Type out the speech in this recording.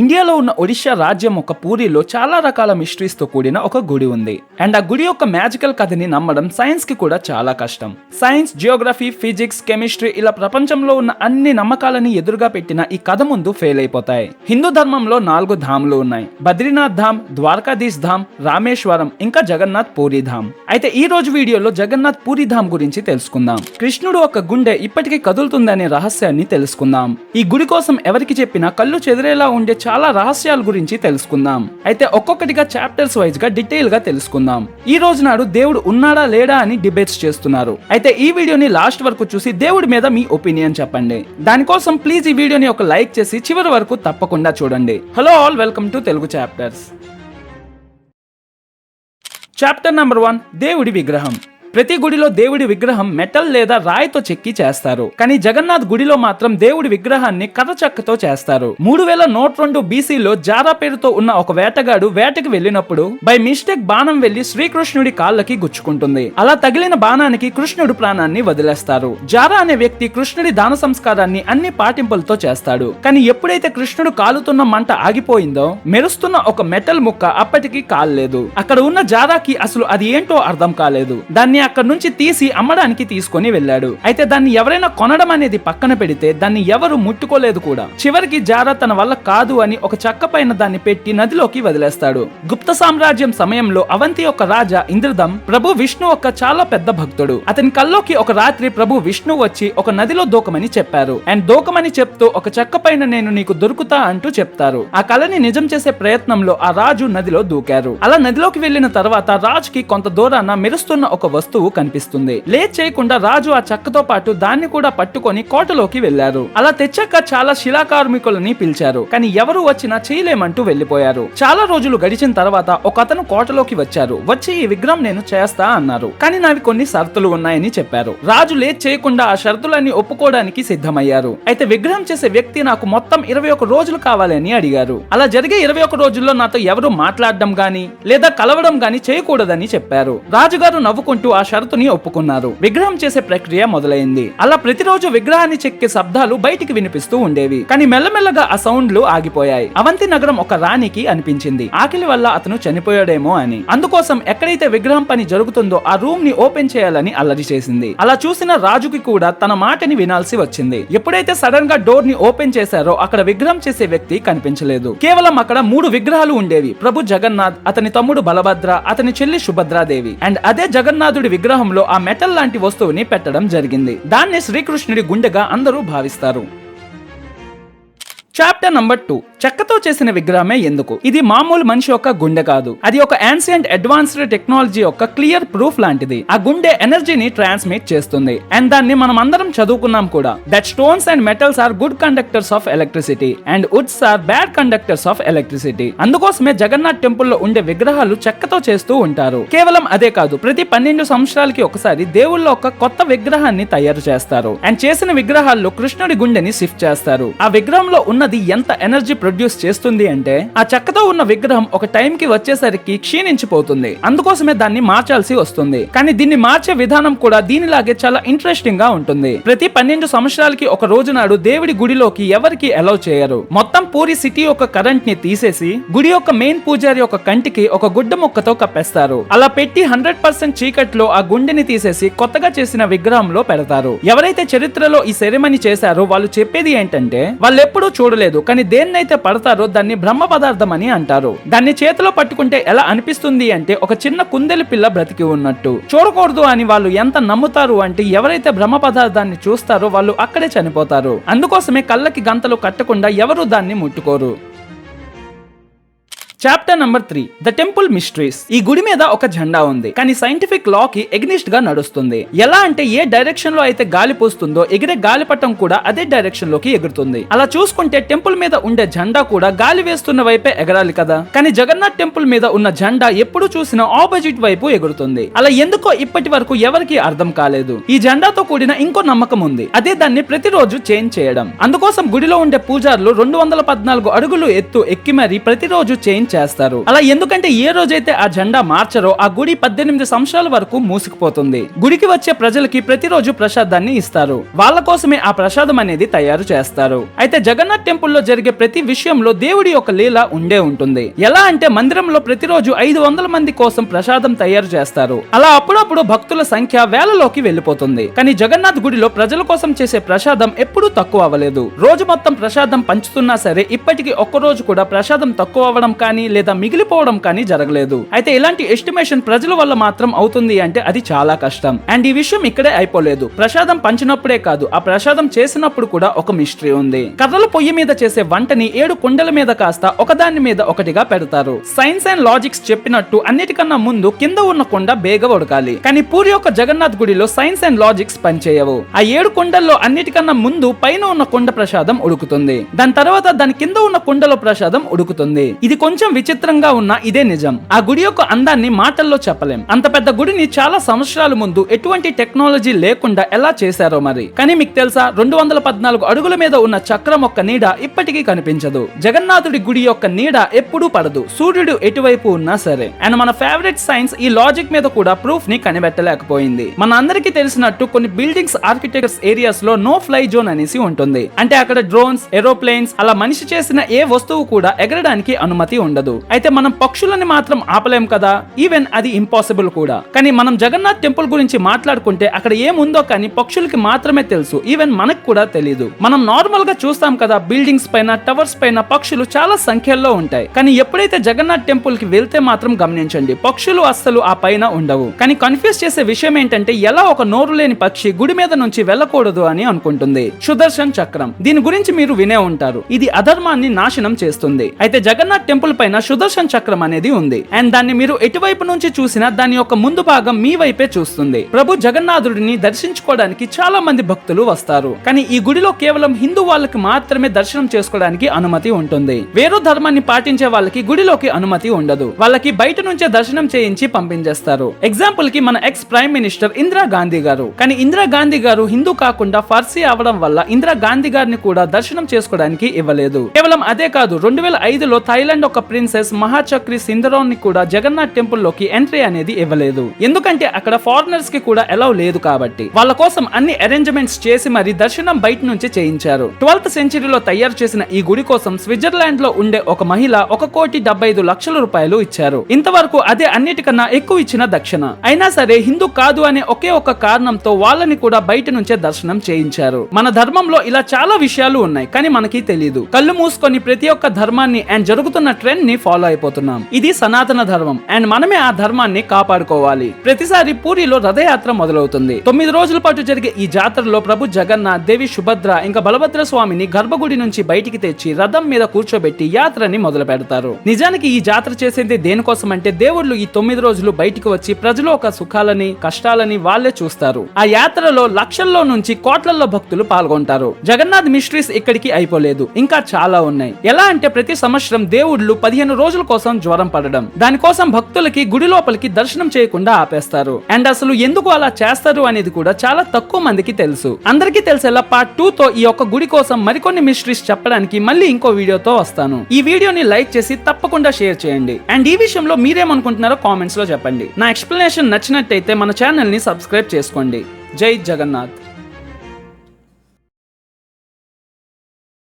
ఇండియాలో ఉన్న ఒడిషా రాజ్యం ఒక పూరిలో చాలా రకాల మిస్టరీస్ తో కూడిన ఒక గుడి ఉంది. అండ్ ఆ గుడి యొక్క మ్యాజికల్ కథని నమ్మడం సైన్స్ కి కూడా చాలా కష్టం. సైన్స్, జియోగ్రఫీ, ఫిజిక్స్, కెమిస్ట్రీ ఇలా ప్రపంచంలో ఉన్న అన్ని నమ్మకాలని ఎదురుగా పెట్టిన ఈ కథ ముందు ఫెయిల్ అయిపోతాయి. హిందూ ధర్మంలో 4 ధాములు ఉన్నాయి. బద్రీనాథ్ ధామ్, ద్వారకాధీశ్ ధామ్, రామేశ్వరం, ఇంకా జగన్నాథ్ పూరి ధామ్. అయితే ఈ రోజు వీడియోలో జగన్నాథ్ పూరి ధామ్ గురించి తెలుసుకుందాం. కృష్ణుడు ఒక గుండె ఇప్పటికీ కదులుతుందనే రహస్యాన్ని తెలుసుకుందాం. ఈ గుడి కోసం ఎవరికి చెప్పినా కళ్ళు చెదిరేలా ఉండే చాలా రహస్యాల గురించి తెలుసుకుందాం. అయితే ఒక్కొక్కటిగా చాప్టర్స్ వైజ్ గా డీటెయిల్ గా తెలుసుకుందాం. ఈ రోజు నాడు దేవుడు ఉన్నాడా లేడా అని డిబేట్స్ చేస్తున్నారు. అయితే ఈ వీడియోని లాస్ట్ వరకు చూసి దేవుడి మీద మీ ఒపీనియన్ చెప్పండి. దానికోసం ప్లీజ్ ఈ వీడియోని ఒక లైక్ చేసి చివరి వరకు తప్పకుండా చూడండి. Hello all, welcome to Telugu chapters. Chapter number 1, దేవుడి విగ్రహం. ప్రతి గుడిలో దేవుడి విగ్రహం మెటల్ లేదా రాయితో చెక్కి చేస్తారు. కానీ జగన్నాథ్ గుడిలో మాత్రం దేవుడి విగ్రహాన్ని కర్ర చెక్కతో చేస్తారు. 3102 BCలో జారా పేరుతో ఉన్న ఒక వేటగాడు వేటకి వెళ్ళినప్పుడు బై మిస్టేక్ బాణం వెళ్లి శ్రీకృష్ణుడి కాళ్ళకి గుచ్చుకుంటుంది. అలా తగిలిన బాణానికి కృష్ణుడు ప్రాణాన్ని వదిలేస్తారు. జారా అనే వ్యక్తి కృష్ణుడి దాన సంస్కారాన్ని అన్ని పాటింపులతో చేస్తాడు. కానీ ఎప్పుడైతే కృష్ణుడు కాలుతున్న మంట ఆగిపోయిందో మెరుస్తున్న ఒక మెటల్ ముక్క అప్పటికి కాల్లేదు. అక్కడ ఉన్న జారాకి అసలు అది ఏంటో అర్థం కాలేదు. దాన్ని అక్కడ నుంచి తీసి అమ్మడానికి తీసుకొని వెళ్ళాడు. అయితే దాన్ని ఎవరైనా కొనడం అనేది పక్కన పెడితే దాన్ని ఎవరు ముట్టుకోలేదు కూడా. చివరికి జారా తన వల్ల కాదు అని ఒక చెక్క పైన దాన్ని పెట్టి నదిలోకి వదిలేస్తాడు. గుప్త సామ్రాజ్యం సమయంలో అవంతి యొక్క రాజా ఇంద్రదం ప్రభు విష్ణు యొక్క చాలా పెద్ద భక్తుడు. అతని కల్లోకి ఒక రాత్రి ప్రభు విష్ణు వచ్చి ఒక నదిలో దూకమని చెప్పారు. అండ్ దూకమని చెప్తూ ఒక చెక్క పైన నేను నీకు దొరుకుతా అంటూ చెప్తారు. ఆ కళని నిజం చేసే ప్రయత్నంలో ఆ రాజు నదిలో దూకారు. అలా నదిలోకి వెళ్లిన తర్వాత రాజుకి కొంత దూరాన మెరుస్తున్న ఒక వస్తువు కనిపిస్తుంది. లేట్ చేయకుండా రాజు ఆ చెక్కతో పాటు దాన్ని కూడా పట్టుకొని కోటలోకి వెళ్లారు. అలా తెచ్చాక చాలా శిలాకార్మికులని పిలిచారు. కానీ ఎవరు వచ్చినా చేయలేమంటూ వెళ్లిపోయారు. చాలా రోజులు గడిచిన తర్వాత ఒక అతను కోటలోకి వచ్చారు. వచ్చి ఈ విగ్రహం నేను చేస్తా అన్నారు. కానీ నావి కొన్ని షరతులు ఉన్నాయని చెప్పారు. రాజు లేట్ చేయకుండా ఆ షరతులన్నీ ఒప్పుకోవడానికి సిద్ధమయ్యారు. అయితే విగ్రహం చేసే వ్యక్తి నాకు మొత్తం 21 రోజులు కావాలని అడిగారు. అలా జరిగే 21 రోజుల్లో నాతో ఎవరు మాట్లాడడం గాని లేదా కలవడం గాని చేయకూడదని చెప్పారు. రాజుగారు నవ్వుకుంటూ ఆ షరతుని ఒప్పుకున్నారు. విగ్రహం చేసే ప్రక్రియ మొదలైంది. అలా ప్రతిరోజు విగ్రహాన్ని చెక్కే శబ్దాలు బయటికి వినిపిస్తూ ఉండేవి. కానీ మెల్లమెల్లగా ఆ సౌండ్లు ఆగిపోయాయి. అవంతి నగరం ఒక రాణికి అనిపించింది ఆకలి వల్ల అతను చనిపోయాడేమో అని. అందుకోసం ఎక్కడైతే విగ్రహం పని జరుగుతుందో ఆ రూమ్ ని ఓపెన్ చేయాలని అల్లరి చేసింది. అలా చూసిన రాజుకి కూడా తన మాటని వినాల్సి వచ్చింది. ఎప్పుడైతే సడన్ గా డోర్ ని ఓపెన్ చేశారో అక్కడ విగ్రహం చేసే వ్యక్తి కనిపించలేదు. కేవలం అక్కడ 3 విగ్రహాలు ఉండేవి. ప్రభు జగన్నాథ్, అతని తమ్ముడు బలభద్ర, అతని చెల్లి సుభద్రాదేవి. అండ్ అదే జగన్నాథుడి విగ్రహంలో ఆ మెటల్ లాంటి వస్తువుని పెట్టడం జరిగింది. దాన్ని శ్రీకృష్ణుడి గుండెగా అందరూ భావిస్తారు. చాప్టర్ నంబర్ 2, చెక్కతో చేసిన విగ్రహమే ఎందుకు? ఇది మామూలు మనిషి యొక్క గుండె కాదు. అది ఒక యాన్సియంట్ అడ్వాన్స్డ్ టెక్నాలజీ యొక్క క్లియర్ ప్రూఫ్ లాంటిది. ఆ గుండె ఎనర్జీని ట్రాన్స్మిట్ చేస్తుంది. అండ్ దాన్ని మనం అందరం చదువుకున్నాం కూడా. That stones and metals are good conductors of electricity and woods are bad conductors of electricity. అందుకోసమే జగన్నాథ్ టెంపుల్ లో ఉండే విగ్రహాలు చెక్కతో చేస్తూ ఉంటారు. కేవలం అదే కాదు, ప్రతి 12 సంవత్సరాలకి ఒకసారి దేవుళ్ళ ఒక కొత్త విగ్రహాన్ని తయారు చేస్తారు. అండ్ చేసిన విగ్రహాల్లో కృష్ణుడి గుండెని షిఫ్ట్ చేస్తారు. ఆ విగ్రహంలో ఉన్నది ఎంత ఎనర్జీ ప్రొడ్యూస్ చేస్తుంది అంటే ఆ చెక్కతో ఉన్న విగ్రహం ఒక టైం కి వచ్చేసరికి క్షీణించిపోతుంది. అందుకోసమే దాన్ని మార్చాల్సి వస్తుంది. కానీ దీన్ని మార్చే విధానం కూడా దీనిలాగే చాలా ఇంట్రెస్టింగ్ గా ఉంటుంది. ప్రతి 12 సంవత్సరాలకి ఒక రోజు నాడు దేవుడి గుడిలోకి ఎవరికి అలౌ చేయరు. మొత్తం పూరి సిటీ యొక్క కరెంట్ ని తీసేసి గుడి యొక్క మెయిన్ పూజారి యొక్క కంటికి ఒక గుడ్డ ముక్కతో కప్పేస్తారు. అలా పెట్టి 100% చీకట్లో ఆ గుండెని తీసేసి కొత్తగా చేసిన విగ్రహంలో పెడతారు. ఎవరైతే చరిత్రలో ఈ సెరెమనీ చేశారో వాళ్ళు చెప్పేది ఏంటంటే వాళ్ళెప్పుడూ చూడలేదు, కానీ దేన్నైతే పడతారో దాన్ని బ్రహ్మ పదార్థం అని అంటారు. దాన్ని చేతిలో పట్టుకుంటే ఎలా అనిపిస్తుంది అంటే ఒక చిన్న కుందేలు పిల్ల బ్రతికి ఉన్నట్టు. చూడకూడదు అని వాళ్ళు ఎంత నమ్ముతారు అంటే ఎవరైతే బ్రహ్మ పదార్థాన్ని చూస్తారో వాళ్ళు అక్కడే చనిపోతారు. అందుకోసమే కళ్ళకి గంతలు కట్టకుండా ఎవరు దాన్ని ముట్టుకోరు. Chapter number 3, the temple mysteries. ఈ గుడి మీద ఒక జెండా ఉంది. కానీ సైంటిఫిక్ లా కి ఎగ్నిస్ట్ గా నడుస్తుంది. ఎలా అంటే ఏ డైరెక్షన్ లో అయితే గాలి పోస్తుందో ఎగిరే గాలిపటం కూడా అదే డైరెక్షన్ లోకి ఎగురుతుంది. అలా చూసుకుంటే టెంపుల్ మీద ఉండే జెండా కూడా గాలి వేస్తున్న వైపే ఎగరాలి కదా. కానీ జగన్నాథ్ టెంపుల్ మీద ఉన్న జెండా ఎప్పుడు చూసినా ఆపోజిట్ వైపు ఎగురుతుంది. అలా ఎందుకో ఇప్పటి వరకు ఎవరికి అర్థం కాలేదు. ఈ జెండాతో కూడిన ఇంకో నమ్మకం ఉంది. అదే దాన్ని ప్రతిరోజు చేంజ్ చేయడం. అందుకోసం గుడిలో ఉండే పూజారులు 214 అడుగులు ఎత్తు ఎక్కి మరీ ప్రతిరోజు చేంజ్ మెయింటైన్ చేస్తారు. అలా ఎందుకంటే ఏ రోజైతే ఆ జెండా మార్చరో ఆ గుడి 18 సంవత్సరాల వరకు మూసుకుపోతుంది. గుడికి వచ్చే ప్రజలకి ప్రతిరోజు ప్రసాదాన్ని ఇస్తారు. వాళ్ళ కోసమే ఆ ప్రసాదం అనేది తయారు చేస్తారు. అయితే జగన్నాథ్ టెంపుల్లో జరిగే ప్రతి విషయంలో దేవుడి యొక్క లీల ఉండే ఉంటుంది. ఎలా అంటే మందిరంలో ప్రతిరోజు 500 మంది కోసం ప్రసాదం తయారు చేస్తారు. అలా అప్పుడప్పుడు భక్తుల సంఖ్య వేలలోకి వెళ్లిపోతుంది. కానీ జగన్నాథ్ గుడిలో ప్రజల కోసం చేసే ప్రసాదం ఎప్పుడూ తక్కువ అవ్వలేదు. రోజు మొత్తం ప్రసాదం పంచుతున్నా సరే ఇప్పటికీ ఒక్క రోజు కూడా ప్రసాదం తక్కువ అవ్వడం కానీ లేదా మిగిలిపోవడం కానీ జరగలేదు. అయితే ఇలాంటి ఎస్టిమేషన్ ప్రజల వల్ల మాత్రం అవుతుంది అంటే అది చాలా కష్టం. అండ్ ఈ విషయం ఇక్కడే అయిపోలేదు. ప్రసాదం పంచినప్పుడే కాదు, ఆ ప్రసాదం చేసినప్పుడు కూడా ఒక మిస్టరీ ఉంది. కర్రల పొయ్యి మీద చేసే వంటని 7 కుండల మీద కాస్త ఒకదాని మీద ఒకటిగా పెడతారు. సైన్స్ అండ్ లాజిక్స్ చెప్పినట్టు అన్నిటికన్నా ముందు కింద ఉన్న కుండ బేగ ఉడకాలి. కానీ పూరి యొక్క జగన్నాథ్ గుడిలో సైన్స్ అండ్ లాజిక్స్ పనిచేయవు. ఆ 7 కుండల్లో అన్నిటికన్నా ముందు పైన ఉన్న కుండ ప్రసాదం ఉడుకుతుంది. దాని తర్వాత దాని కింద ఉన్న కుండలో ప్రసాదం ఉడుకుతుంది. ఇది కొంచెం విచిత్రంగా ఉన్న ఇదే నిజం. ఆ గుడి యొక్క అందాన్ని మాటల్లో చెప్పలేం. అంత పెద్ద గుడిని చాలా సంవత్సరాల ముందు ఎటువంటి టెక్నాలజీ లేకుండా ఎలా చేశారో మరి. కానీ మీకు తెలుసా, 214 అడుగుల మీద ఉన్న చక్రం యొక్క నీడ ఇప్పటికీ కనిపించదు. జగన్నాథుడి గుడి యొక్క నీడ ఎప్పుడూ పడదు, సూర్యుడు ఎటువైపు ఉన్నా సరే. అండ్ మన ఫేవరెట్ సైన్స్ ఈ లాజిక్ మీద కూడా ప్రూఫ్ ని కనిపెట్టలేకపోయింది. మన అందరికీ తెలిసినట్టు కొన్ని బిల్డింగ్స్ ఆర్కిటెక్చర్స్ ఏరియాస్ లో నో ఫ్లై జోన్ అనేసి ఉంటుంది. అంటే అక్కడ డ్రోన్స్, ఏరోప్లేన్స్ అలా మనిషి చేసిన ఏ వస్తువు కూడా ఎగరడానికి అనుమతి ఉండదు. అయితే మనం పక్షులని మాత్రం ఆపలేం కదా, ఈవెన్ అది ఇంపాసిబుల్ కూడా. కానీ మనం జగన్నాథ్ టెంపుల్ గురించి మాట్లాడుకుంటే అక్కడ ఏముందో కానీ పక్షులకి మాత్రమే తెలుసు, ఈవెన్ మనకు కూడా తెలీదు. మనం నార్మల్ గా చూస్తాం కదా, బిల్డింగ్స్ పైన, టవర్స్ పైన పక్షులు చాలా సంఖ్యలో ఉంటాయి. కానీ ఎప్పుడైతే జగన్నాథ్ టెంపుల్ కి వెళ్తే మాత్రం గమనించండి, పక్షులు అస్సలు ఆ పైన ఉండవు. కానీ కన్ఫ్యూజ్ చేసే విషయం ఏంటంటే, ఎలా ఒక నోరు లేని పక్షి గుడి మీద నుంచి వెళ్ళకూడదు అని అనుకుంటుంది. సుదర్శన్ చక్రం, దీని గురించి మీరు వినే ఉంటారు. ఇది అధర్మాన్ని నాశనం చేస్తుంది. అయితే జగన్నాథ్ టెంపుల్ పైన సుదర్శన్ చక్రం అనేది ఉంది. అండ్ దాన్ని మీరు ఎటువైపు నుంచి చూసినా దాని యొక్క ముందు భాగం మీ వైపే చూస్తుంది. ప్రభు జగన్నాథుడిని దర్శించుకోవడానికి చాలా మంది భక్తులు వస్తారు. కానీ ఈ గుడిలో కేవలం హిందూ వాళ్ళకి మాత్రమే దర్శనం చేసుకోవడానికి అనుమతి ఉంటుంది. వేరే ధర్మాన్ని పాటించే వాళ్ళకి గుడిలోకి అనుమతి ఉండదు. వాళ్ళకి బయట నుంచే దర్శనం చేయించి పంపించేస్తారు. ఎగ్జాంపుల్ కి మన X prime minister Indira Gandhi గారు. కానీ ఇందిరా గాంధీ గారు హిందూ కాకుండా ఫార్సీ అవడం వల్ల ఇందిరా గాంధీ గారిని కూడా దర్శనం చేసుకోవడానికి ఇవ్వలేదు. కేవలం అదే కాదు, 2005లో థాయిలాండ్ ఒక ప్రిన్సెస్ మహాచక్రి సింధరోన్ ని కూడా జగన్నాథ్ టెంపుల్ లోకి ఎంట్రీ అనేది ఇవ్వలేదు. ఎందుకంటే అక్కడ ఫారినర్స్ కి కూడా అలౌ లేదు కాబట్టి. వాళ్ళ కోసం అన్ని అరేంజ్మెంట్స్ చేసి మరి దర్శనం బయట నుంచి చేయించారు. 12th సెంచరీలో తయారు చేసిన ఈ గుడి కోసం స్విట్జర్లాండ్ లో ఉండే ఒక మహిళ 1,75,00,000 రూపాయలు ఇచ్చారు. ఇంతవరకు అదే అన్నిటికన్నా ఎక్కువ ఇచ్చిన దక్షిణ. అయినా సరే హిందూ కాదు అనే ఒకే ఒక కారణంతో వాళ్ళని కూడా బయట నుంచే దర్శనం చేయించారు. మన ధర్మంలో ఇలా చాలా విషయాలు ఉన్నాయి, కానీ మనకి తెలియదు. కళ్ళు మూసుకొని ప్రతి ఒక్క ధర్మాన్ని అండ్ జరుగుతున్న ట్రెండ్ ని ఫాలో అయిపోతున్నాం. ఇది సనాతన ధర్మం అండ్ మనమే ఆ ధర్మాన్ని కాపాడుకోవాలి. ప్రతిసారి పూరిలో రథయాత్ర మొదలవుతుంది. 9 రోజుల పాటు జరిగే ఈ జాతరలో ప్రభు జగన్నాథ్, దేవి సుభద్ర ఇంకా బలభద్ర స్వామిని గర్భగుడి నుంచి బయటికి తెచ్చి రథం మీద కూర్చోబెట్టి యాత్రని మొదలు పెడతారు. నిజానికి ఈ జాతర చేసేది దేనికోసం అంటే, దేవుళ్ళు ఈ 9 రోజులు బయటికి వచ్చి ప్రజలు ఒక సుఖాలని, కష్టాలని వాళ్ళే చూస్తారు. ఆ యాత్రలో లక్షల్లో నుంచి కోట్లలో భక్తులు పాల్గొంటారు. జగన్నాథ్ మిస్టరీస్ ఇక్కడికి అయిపోలేదు, ఇంకా చాలా ఉన్నాయి. ఎలా అంటే ప్రతి సంవత్సరం దేవుళ్ళు 15 రోజుల కోసం జ్వరం పడడం, దానికోసం భక్తులకి గుడి లోపలికి దర్శనం చేయకుండా ఆపేస్తారు. అండ్ అసలు ఎందుకు అలా చేస్తారు అనేది కూడా చాలా తక్కువ మందికి తెలుసు. అందరికీ తెలిసేలా పార్ట్ 2 తో ఈ యొక్క గుడి కోసం మరికొన్ని మిస్టరీస్ చెప్పడానికి మళ్ళీ ఇంకో వీడియోతో వస్తాను. ఈ వీడియోని లైక్ చేసి తప్పకుండా షేర్ చేయండి. అండ్ ఈ విషయంలో మీరేమనుకుంటున్నారో కామెంట్స్ లో చెప్పండి. నా ఎక్స్ప్లెనేషన్ నచ్చినట్టయితే మన ఛానల్ ని సబ్స్క్రైబ్ చేసుకోండి. జై జగన్నాథ్.